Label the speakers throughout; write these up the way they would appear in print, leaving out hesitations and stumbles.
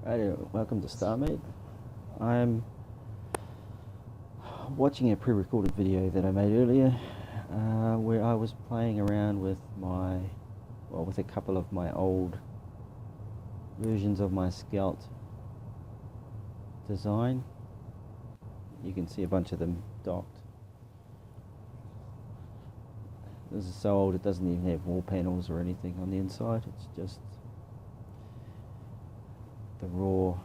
Speaker 1: Radio, welcome to Starmade. I'm watching a pre-recorded video that I made earlier where I was playing around with with a couple of my old versions of my Scout design. You can see a bunch of them docked. This is so old it doesn't even have wall panels or anything on the inside. It's just the raw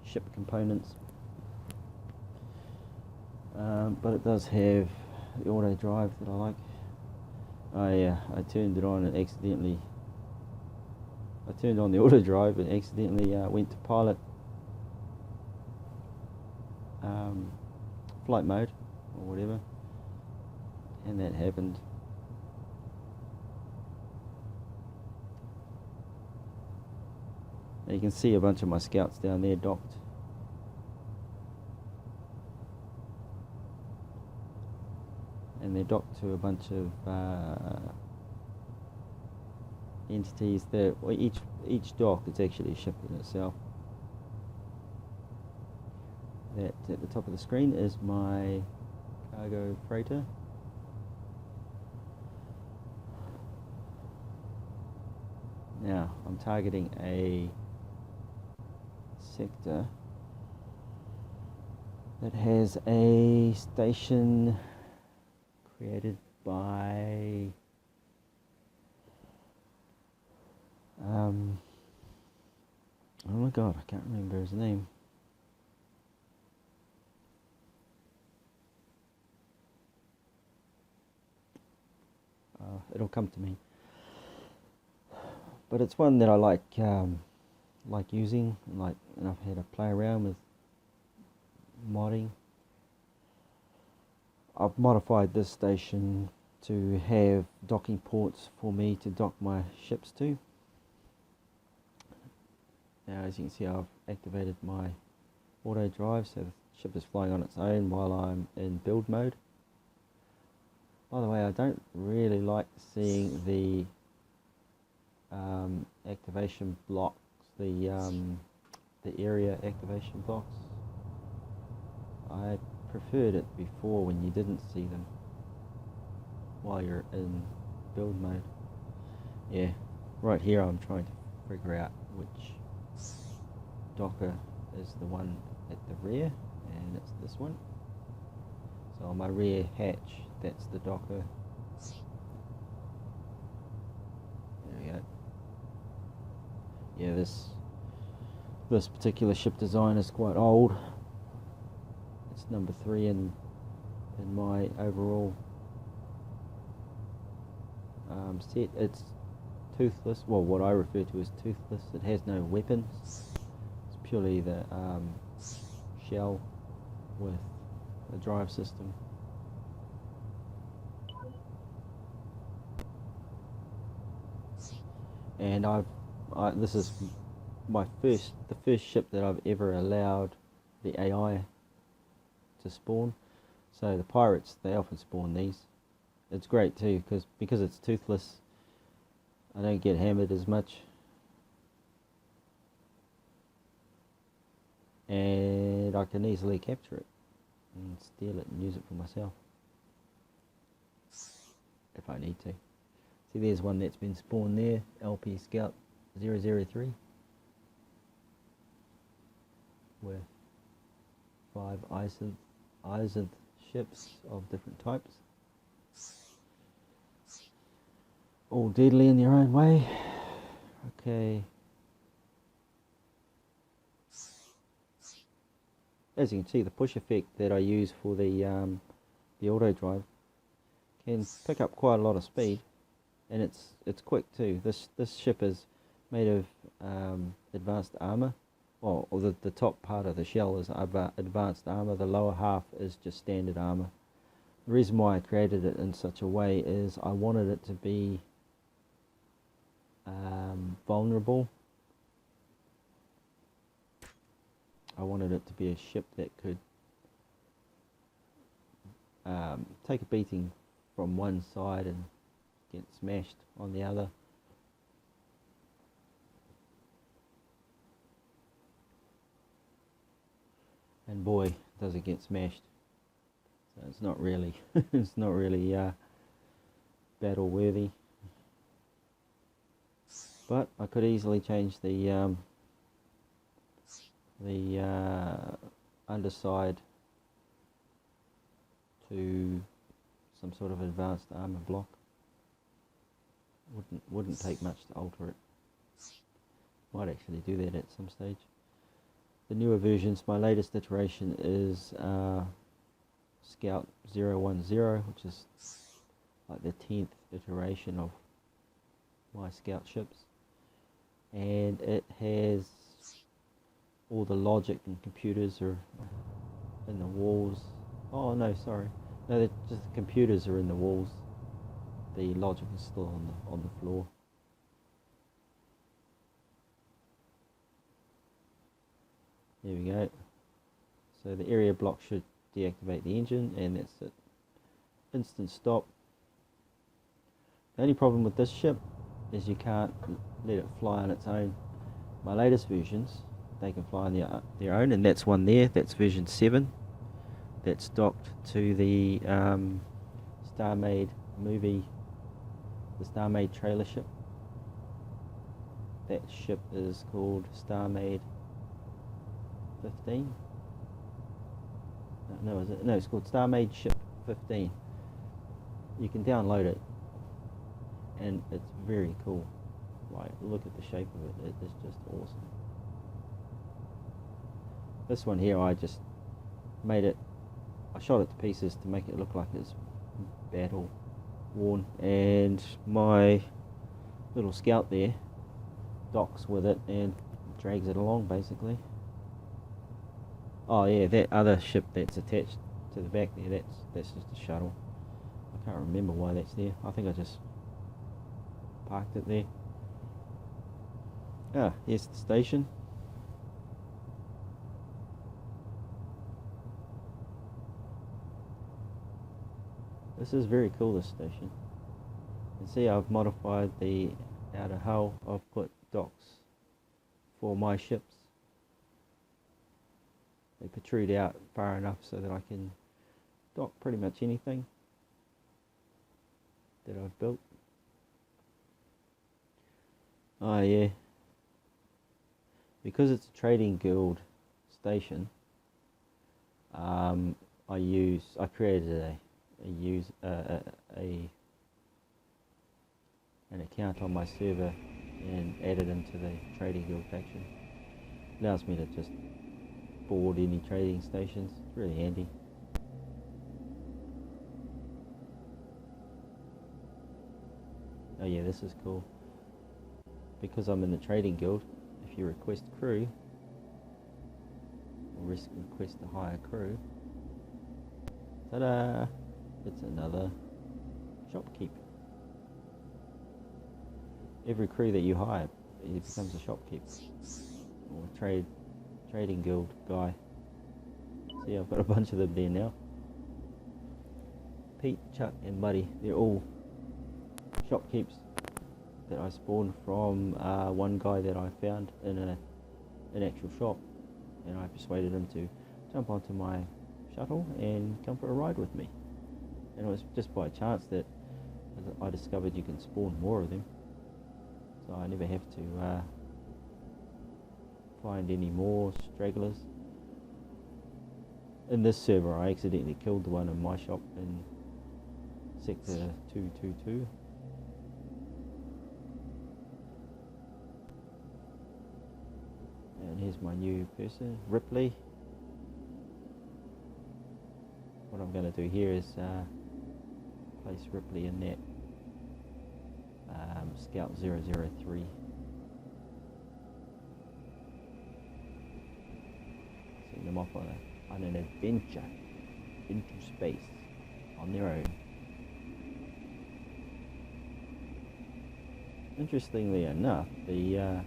Speaker 1: ship components. But it does have the auto drive that I like. I turned it on and accidentally. I turned on the auto drive and accidentally went to pilot flight mode or whatever, and that happened. Now you can see a bunch of my Scouts down there docked. And they're docked to a bunch of entities that each dock is actually a ship in itself. That at the top of the screen is my cargo freighter. Now I'm targeting a sector that has a station created by oh my god, I can't remember his name. It'll come to me, but it's one that I like using, and I've had a play around with modding. I've modified this station to have docking ports for me to dock my ships to. Now as you can see, I've activated my auto drive, so the ship is flying on its own while I'm in build mode. By the way, I don't really like seeing the activation blocks, the area activation blocks. I preferred it before when you didn't see them while you're in build mode. Yeah, right here I'm trying to figure out which docker is the one at the rear, and it's this one. So on my rear hatch, that's the docker. There we go. Yeah, this particular ship design is quite old. It's number 3 in my overall set. It's toothless. Well, what I refer to as toothless. It has no weapons. It's purely the shell with the drive system. And this is the first ship that I've ever allowed the AI to spawn. So the pirates, they often spawn these. It's great too, because it's toothless, I don't get hammered as much, and I can easily capture it and steal it and use it for myself if I need to. See, there's one that's been spawned there, LP Scout 003, with 5 Isanth ships of different types, all deadly in their own way. Okay. As you can see, the push effect that I use for the auto drive can pick up quite a lot of speed, and it's quick too. This ship is made of advanced armor. Well, the top part of the shell is advanced armor. The lower half is just standard armor. The reason why I created it in such a way is I wanted it to be vulnerable. I wanted it to be a ship that could take a beating from one side and get smashed on the other. and boy, does it get smashed. So it's not really, it's not really battle worthy. But I could easily change the underside to some sort of advanced armor block. Wouldn't take much to alter it. Might actually do that at some stage. The newer versions, my latest iteration is Scout 010, which is like the 10th iteration of my Scout ships, and it has all the logic and computers are in the walls. Oh no, sorry, no, just the computers are in the walls. The logic is still on the floor. There we go. So the area block should deactivate the engine, and that's it. Instant stop. The only problem with this ship is you can't let it fly on its own. My latest versions, they can fly on their own, and that's one there. That's version 7. That's docked to the Starmade movie, the Starmade trailer ship. That ship is called Starmade 15. No, is it? No, it's called Starmade Ship 15. You can download it, and it's very cool. Like, look at the shape of it. It is just awesome. This one here, I just made it. I shot it to pieces to make it look like it's battle worn, and my little Scout there docks with it and drags it along basically. Oh yeah, that other ship that's attached to the back there, that's just a shuttle. I can't remember why that's there. I think I just parked it there. Ah, here's the station. This is very cool, this station. You can see I've modified the outer hull. I've put docks for my ships. They protrude out far enough so that I can dock pretty much anything that I've built. Oh yeah, because it's a trading guild station, I created an account on my server and added into the trading guild faction. Allows me to just board any trading stations. It's really handy. Oh yeah, this is cool. Because I'm in the trading guild, if you request crew, or request to hire crew, ta-da! It's another shopkeep. Every crew that you hire, it becomes a shopkeep or a trading guild guy. See, I've got a bunch of them there now. Pete, Chuck, and Buddy, they're all shopkeeps that I spawned from one guy that I found in an actual shop, and I persuaded him to jump onto my shuttle and come for a ride with me. And it was just by chance that I discovered you can spawn more of them, so I never have to find any more stragglers. In this server, I accidentally killed the one in my shop in sector 222. And here's my new person, Ripley. What I'm going to do here is place Ripley in that Scout 003. Send them off on an adventure into space on their own. Interestingly enough, the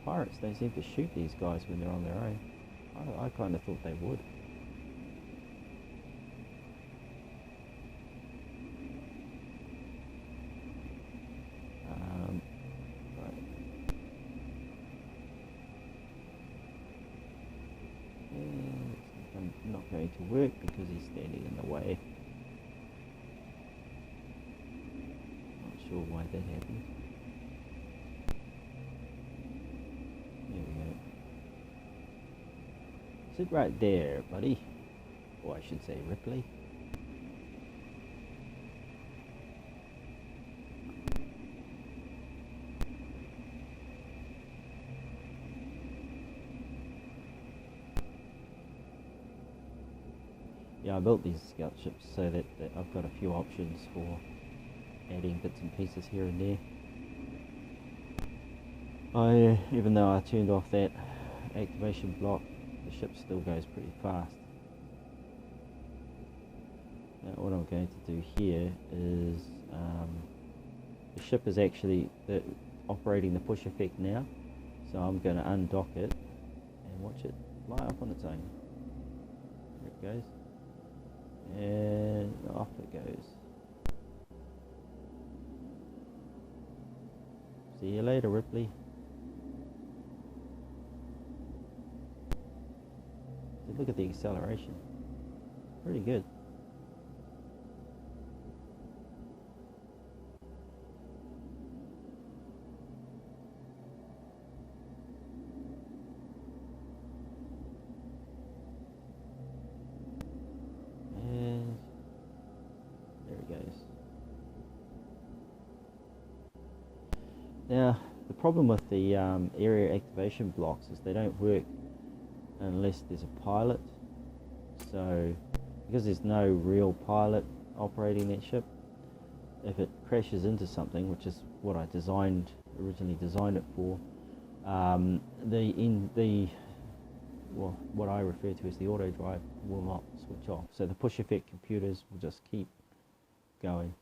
Speaker 1: pirates don't seem to shoot these guys when they're on their own. I kind of thought they would. Right. going to work because he's standing in the way. Not sure why that happened. There we go. Sit right there, buddy. Or I should say Ripley. Yeah, I built these scout ships so that I've got a few options for adding bits and pieces here and there. Even though I turned off that activation block, the ship still goes pretty fast. Now what I'm going to do here is, the ship is actually operating the push effect now, so I'm going to undock it and watch it fly up on its own. There it goes. And off it goes. See you later, Ripley. Look at the acceleration. Pretty good. And there it goes. Now, the problem with the area activation blocks is they don't work unless there's a pilot. So because there's no real pilot operating that ship, if it crashes into something, which is what I originally designed it for, what I refer to as the auto drive will not switch off. So the push effect computers will just keep going,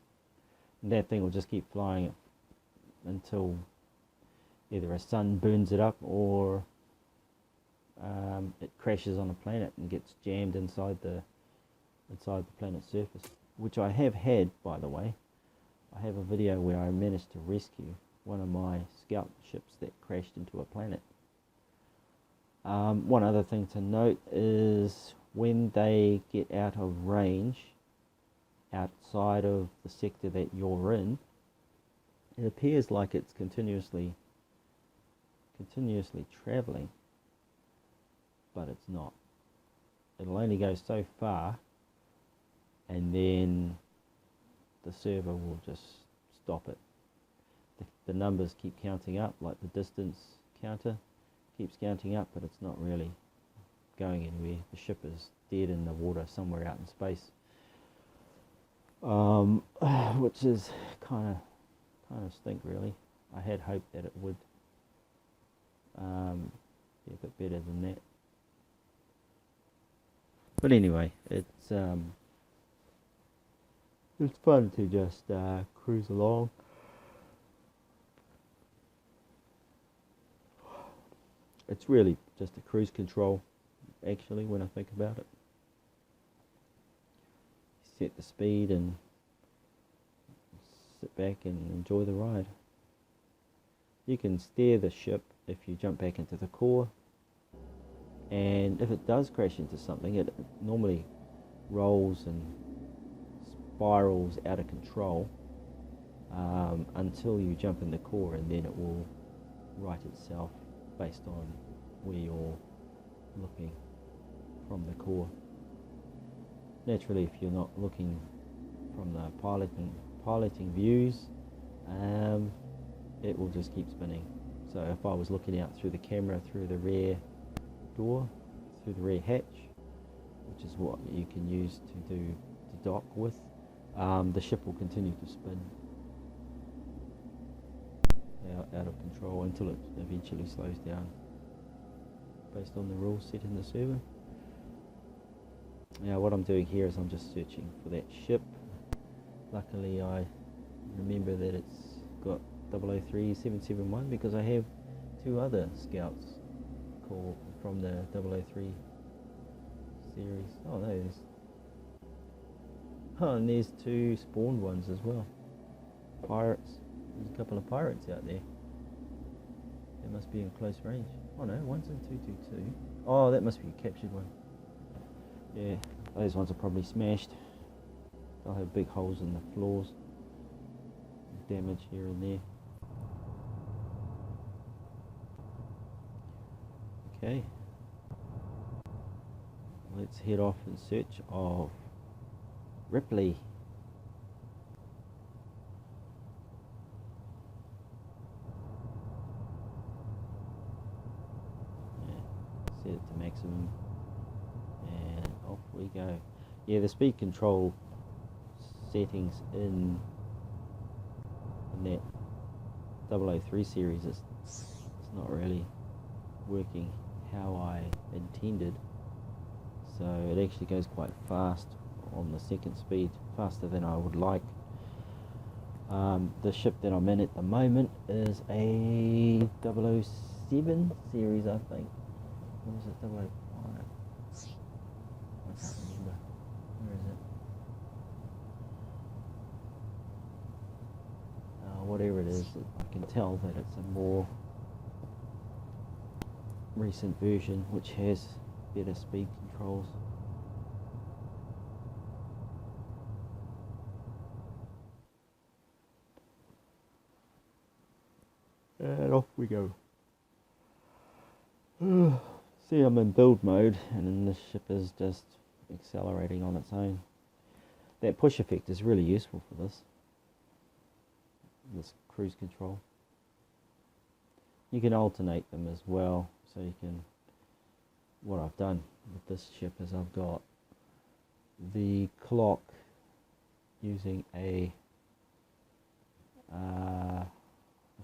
Speaker 1: and that thing will just keep flying until either a sun burns it up or it crashes on a planet and gets jammed inside the planet's surface, which I have had, by the way. I have a video where I managed to rescue one of my scout ships that crashed into a planet. One other thing to note is when they get out of range outside of the sector that you're in, it appears like it's continuously traveling, but it's not. It'll only go so far, and then the server will just stop it. The numbers keep counting up, like the distance counter keeps counting up, but it's not really going anywhere. The ship is dead in the water somewhere out in space, which is kind of stink, really. I had hoped that it would be a bit better than that. But anyway, it's fun to just cruise along. It's really just a cruise control, actually, when I think about it. Set the speed and sit back and enjoy the ride. You can steer the ship if you jump back into the core, and if it does crash into something, it normally rolls and spirals out of control until you jump in the core, and then it will right itself based on where you're looking from the core. Naturally, if you're not looking from the piloting views, it will just keep spinning. So if I was looking out through the camera through the rear door, through the rear hatch, which is what you can use to dock with, the ship will continue to spin out of control until it eventually slows down based on the rules set in the server. Now what I'm doing here is I'm just searching for that ship. Luckily I remember that it's got 003771 because I have two other scouts called from the 003 series. Oh no, and there's two spawned ones as well. Pirates. There's a couple of pirates out there. They must be in close range. Oh no, one's in 222. Oh, that must be a captured one. Yeah, Those ones are probably smashed. They'll have big holes in the floors, damage here and there. Okay, let's head off in search of Ripley. Set it to maximum and off we go. Yeah, the speed control settings in that 003 series is not really working how I intended, so it actually goes quite fast on the second speed, faster than I would like. The ship that I'm in at the moment is a 007 series, I think. Or was it 005? I can't remember. Where is it? Whatever it is, I can tell that it's a more recent version which has better speed controls. And off we go. See, I'm in build mode and then this ship is just accelerating on its own. That push effect is really useful for this cruise control. You can alternate them as well, so you can, what I've done with this ship is I've got the clock using a I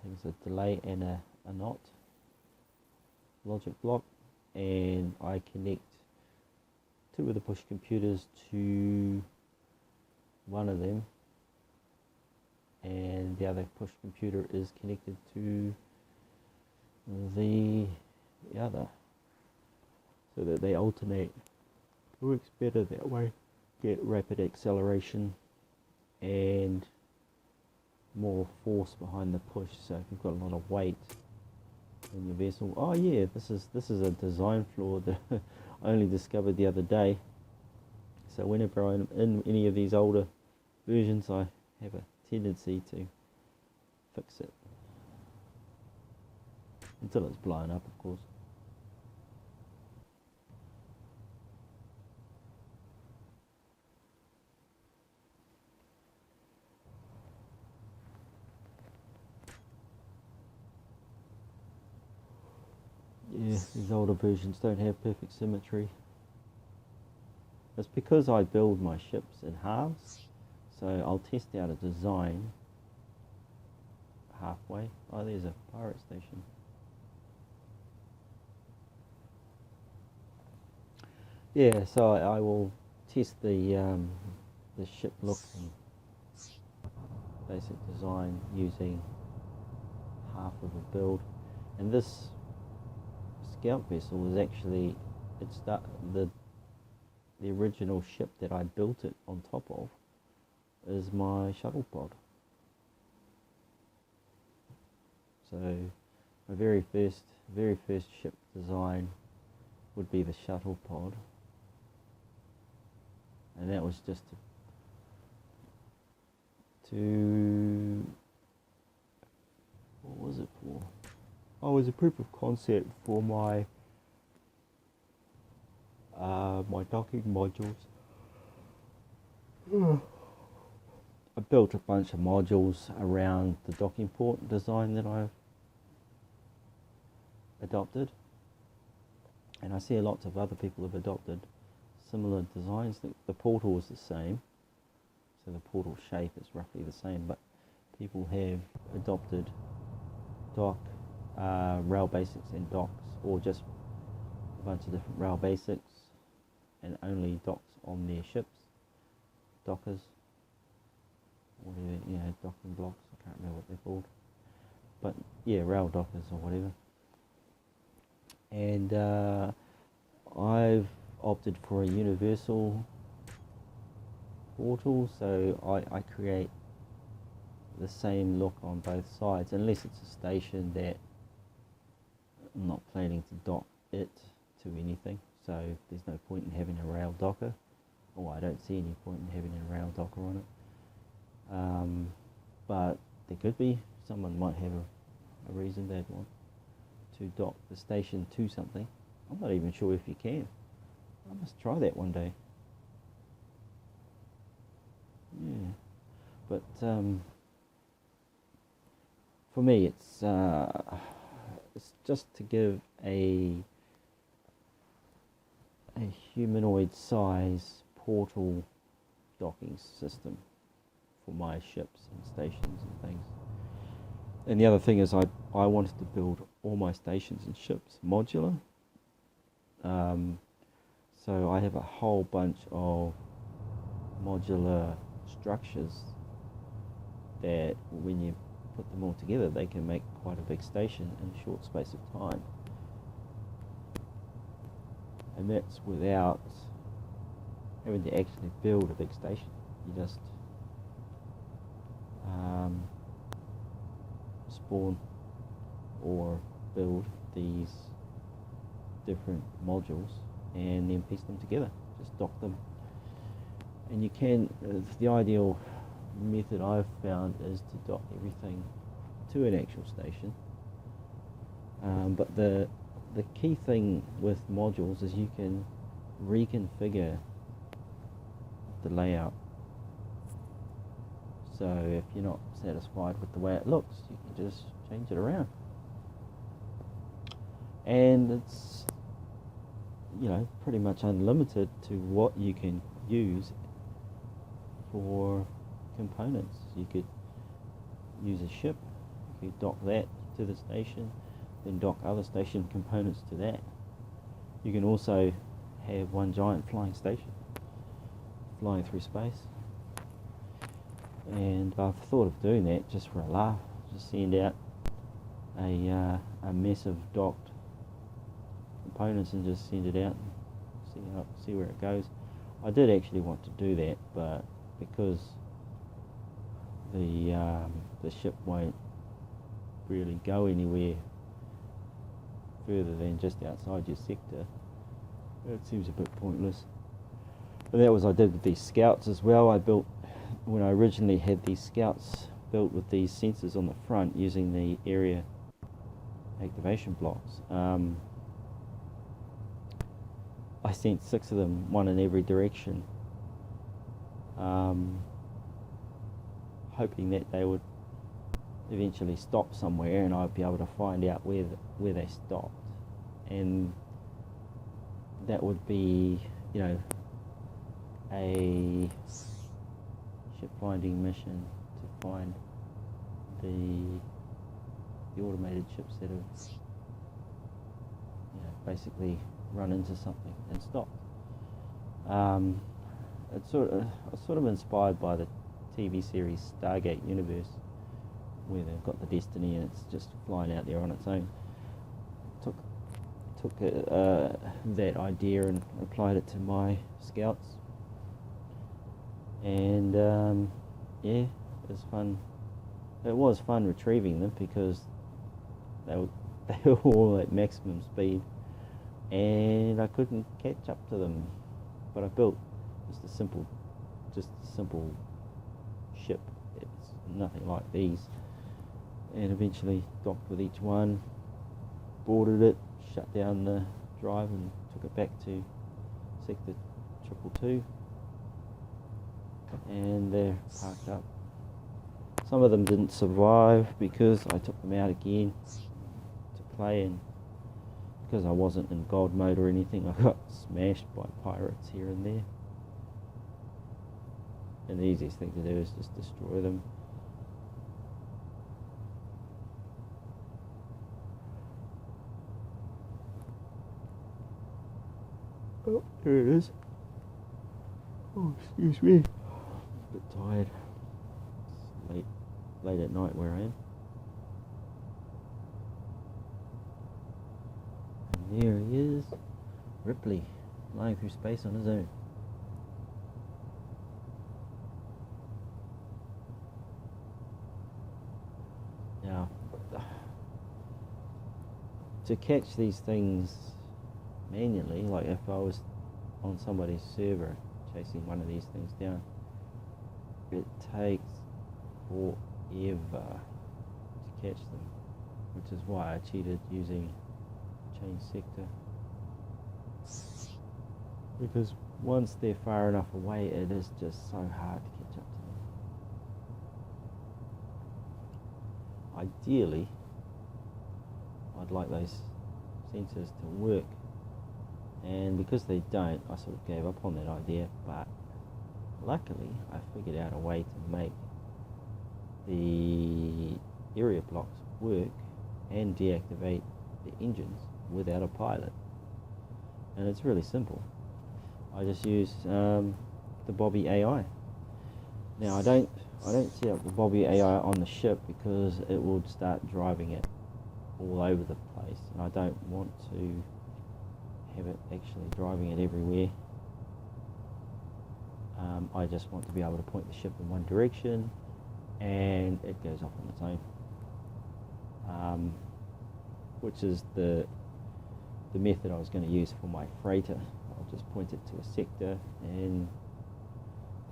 Speaker 1: think it's a delay and a knot logic block, and I connect two of the push computers to one of them, and the other push computer is connected to the other, so that they alternate. It works better that way. Get rapid acceleration and more force behind the push. So if you've got a lot of weight in your vessel, oh yeah, this is a design flaw that I only discovered the other day. So whenever I'm in any of these older versions, I have a tendency to fix it until it's blown up, of course. Yeah, these older versions don't have perfect symmetry. It's because I build my ships in halves, so I'll test out a design halfway. Oh, there's a pirate station. Yeah, so I will test the ship look and basic design using half of a build, and this scout vessel was actually the original ship that I built it on top of is my shuttle pod. So my very first ship design would be the shuttle pod, and that was just to what was it for? Oh, it was a proof of concept for my my docking modules. I built a bunch of modules around the docking port design that I've adopted, and I see lots of other people have adopted similar designs. The portal is the same, so the portal shape is roughly the same, but people have adopted rail basics and docks, or just a bunch of different rail basics and only docks on their ships, dockers, whatever, docking blocks, I can't remember what they're called, but yeah, rail dockers or whatever. And I've opted for a universal portal, so I create the same look on both sides, unless it's a station that I'm not planning to dock it to anything, so there's no point in having a rail docker. I don't see any point in having a rail docker on it. But there could be. Someone might have a reason they'd want to dock the station to something. I'm not even sure if you can. I must try that one day. Yeah, but for me, it's just to give a humanoid size portal docking system for my ships and stations and things. And the other thing is I wanted to build all my stations and ships modular. So I have a whole bunch of modular structures that when you put them all together, they can make quite a big station in a short space of time. And that's without having to actually build a big station. You just spawn or build these different modules and then piece them together, just dock them. And you can, the ideal method I've found is to dock everything to an actual station. But the key thing with modules is you can reconfigure the layout. So if you're not satisfied with the way it looks, you can just change it around. And it's, pretty much unlimited to what you can use for components. You could use a ship, you could dock that to the station, then dock other station components to that. You can also have one giant flying station flying through space. And I've thought of doing that just for a laugh, just send out a mess of docked components and just send it out and see where it goes. I did actually want to do that, but because the ship won't really go anywhere further than just outside your sector, it seems a bit pointless. But that was I did with these scouts as well. I built, when I originally had these scouts built with these sensors on the front using the area activation blocks, I sent 6 of them, one in every direction, hoping that they would eventually stop somewhere and I'd be able to find out where they stopped. And that would be, a ship finding mission to find the automated ships that have basically run into something and stopped. It's sort of inspired by the TV series Stargate Universe, where they've got the Destiny and it's just flying out there on its own. Took that idea and applied it to my scouts, and it was fun. It was fun retrieving them because they were all at maximum speed, and I couldn't catch up to them. But I built just a simple ship. It's nothing like these, and eventually docked with each one, boarded it, shut down the drive, and took it back to sector 222, and they're parked up. Some of them didn't survive because I took them out again to play, and because I wasn't in God mode or anything, I got smashed by pirates here and there. And the easiest thing to do is just destroy them. Oh, here it is. Oh, excuse me. A bit tired. It's late at night where I am. And there he is, Ripley, flying through space on his own. Now, to catch these things manually, like if I was on somebody's server chasing one of these things down. It takes forever to catch them, which is why I cheated using change sector. Because once they're far enough away, it is just so hard to catch up to them. Ideally, I'd like those sensors to work, and because they don't, I sort of gave up on that idea, but luckily I figured out a way to make the area blocks work and deactivate the engines without a pilot, and it's really simple. I just use the Bobby AI. Now I don't set up the Bobby AI on the ship because it would start driving it all over the place, and I don't want to have it actually driving it everywhere. I just want to be able to point the ship in one direction and it goes off on its own, which is the method I was going to use for my freighter. I'll just point it to a sector and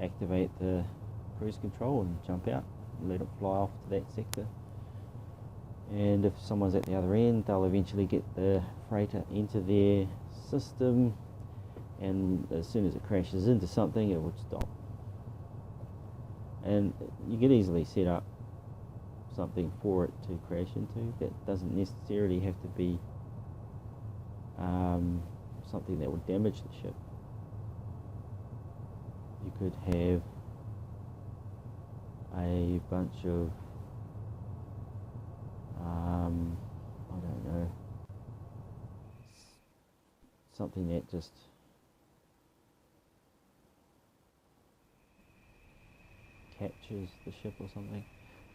Speaker 1: activate the cruise control and jump out and let it fly off to that sector. And if someone's at the other end, they'll eventually get the freighter into their system, and as soon as it crashes into something, it would stop. And you can easily set up something for it to crash into. That doesn't necessarily have to be something that would damage the ship. You could have a bunch of I don't know, something that just captures the ship or something.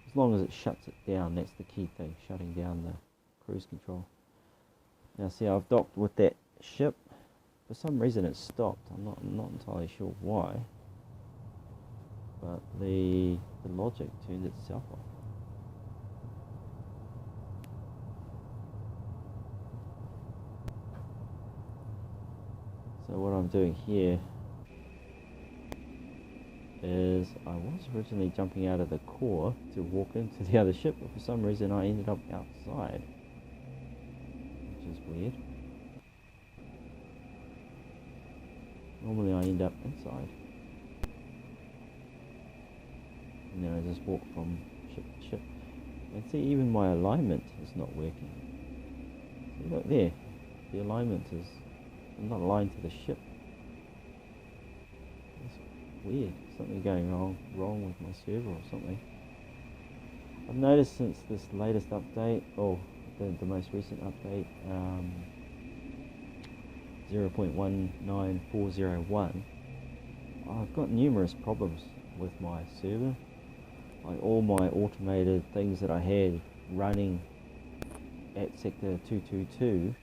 Speaker 1: As long as it shuts it down, that's the key thing, shutting down the cruise control. Now see, I've docked with that ship. For some reason it stopped. I'm not entirely sure why, but the logic turned itself off. So what I'm doing here is I was originally jumping out of the core to walk into the other ship, but for some reason I ended up outside, which is weird. Normally I end up inside, and then I just walk from ship to ship. And see, even my alignment is not working. See, look there, the alignment is, I'm not aligned to the ship. It's weird. Something going wrong with my server or something. I've noticed since this latest update, or the most recent update, 0.19401, I've got numerous problems with my server. Like all my automated things that I had running at sector 222,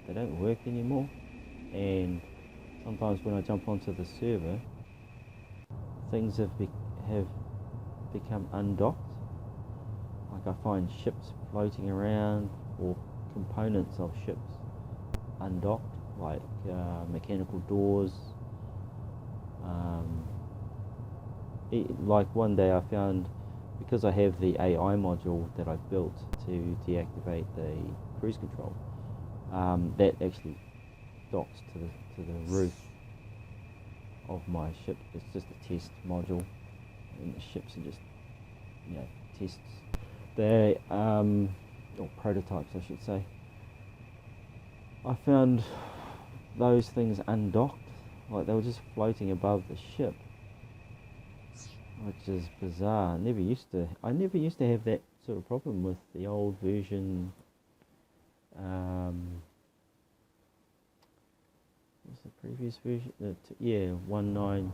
Speaker 1: they don't work anymore. And sometimes when I jump onto the server, things have become undocked. Like I find ships floating around, or components of ships undocked, like mechanical doors. Like one day I found, because I have the AI module that I built to deactivate the cruise control, that actually docks to the roof of my ship. It's just a test module, and the ships are just, tests. They or prototypes, I should say. I found those things undocked, like they were just floating above the ship, which is bizarre. I never used to have that sort of problem with the old version. What's the previous version? 19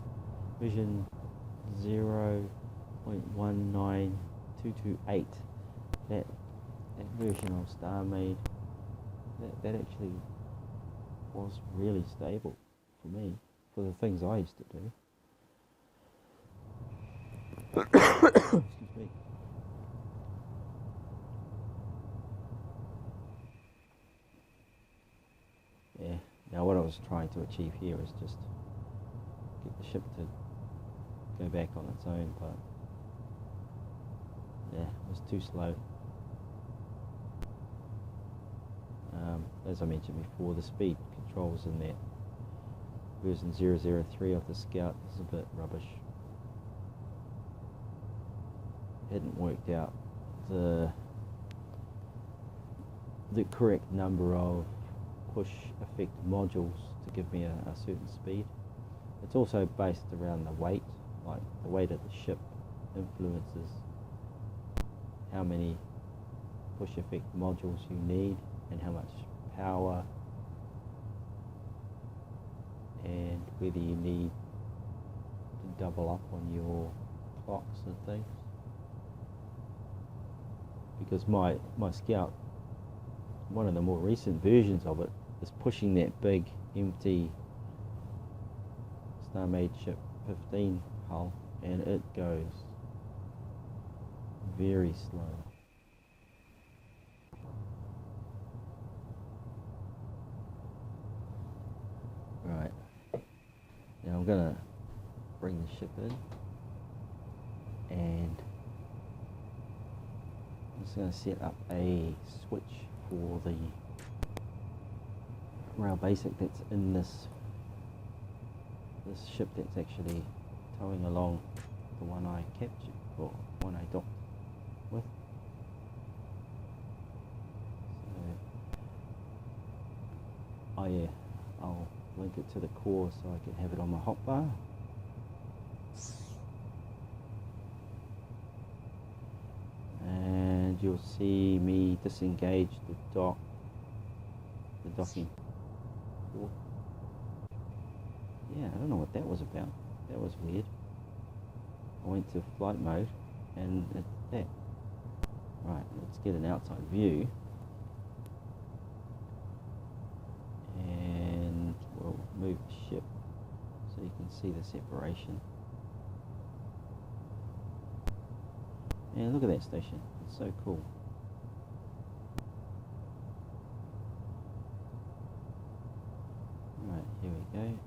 Speaker 1: version 0.19228. That version of Starmade, that actually was really stable for me, for the things I used to do. Excuse me. Yeah. Now what I was trying to achieve here is just get the ship to go back on its own, but yeah, it was too slow. As I mentioned before, the speed controls in that version 003 of the Scout is a bit rubbish. Hadn't worked out the correct number of push effect modules to give me a certain speed. It's also based around the weight, like the weight of the ship influences how many push effect modules you need and how much power, and whether you need to double up on your clocks and things. Because my Scout, one of the more recent versions of it, is pushing that big empty Starmade ship 15 hull, and it goes very slow. Right, now I'm gonna bring the ship in, and I'm just gonna set up a switch for the rail basic that's in this ship that's actually towing along the one I captured, or one I docked with. So, oh yeah, I'll link it to the core so I can have it on my hotbar. And you'll see me disengage the docking port. Yeah, I don't know what that was about. That was weird. I went to flight mode and it's that. Right, let's get an outside view. And we'll move the ship so you can see the separation. And look at that station. It's so cool. Right, here we go.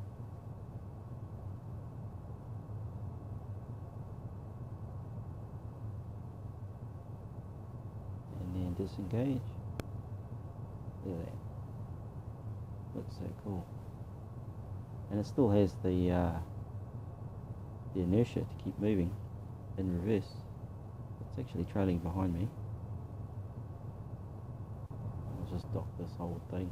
Speaker 1: Disengage. Look at that. Looks so cool. And it still has the inertia to keep moving in reverse. It's actually trailing behind me. I'll just dock this whole thing.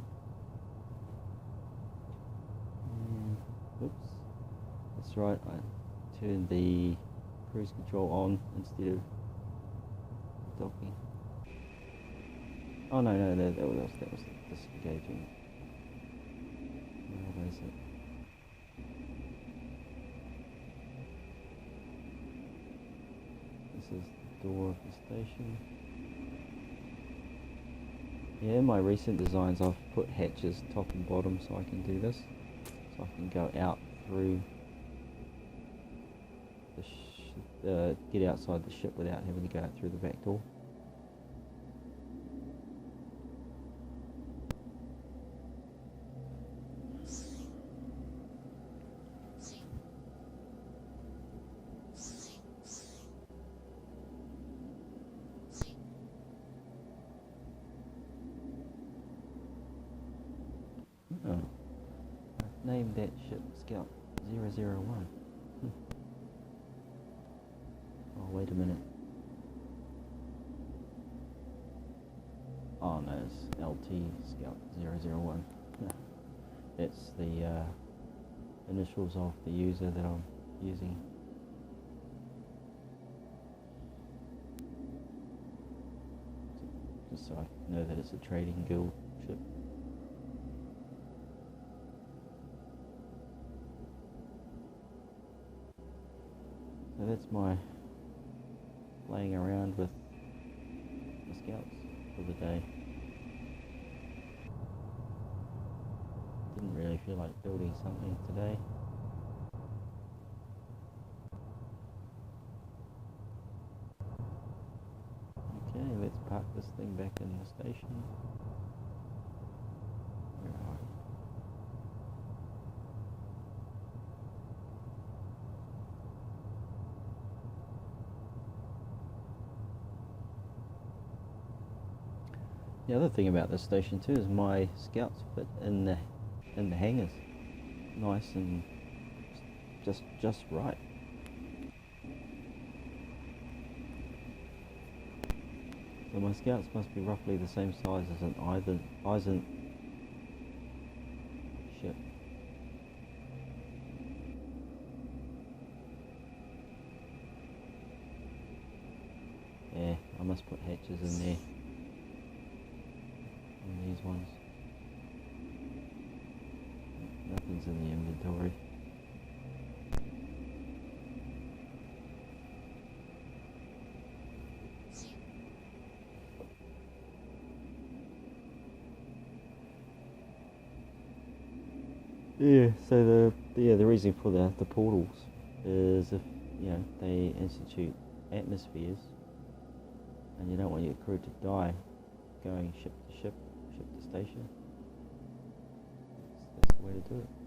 Speaker 1: Oops. That's right, I turned the cruise control on instead of docking. Oh no, that was disengaging. Where is it? This is the door of the station. Yeah, in my recent designs I've put hatches top and bottom so I can do this. So I can go out through the get outside the ship without having to go out through the back door. Oh, I've named that ship Scout 001. Oh, wait a minute. Oh no, it's LT Scout 001. It's the initials of the user that I'm using. Just so I know that it's a trading guild ship. So that's my playing around with the Scouts for the day. Didn't really feel like building something today. Okay, let's park this thing back in the station. Where are we? The other thing about this station too is my scouts fit in the hangars, nice and just right. So my scouts must be roughly the same size as an Eisen ship. Yeah, I must put hatches in there. On these ones. Nothing's in the inventory. Yeah, so the reason for the portals is if they institute atmospheres and you don't want your crew to die going ship to ship, ship to station. That's the way to do it.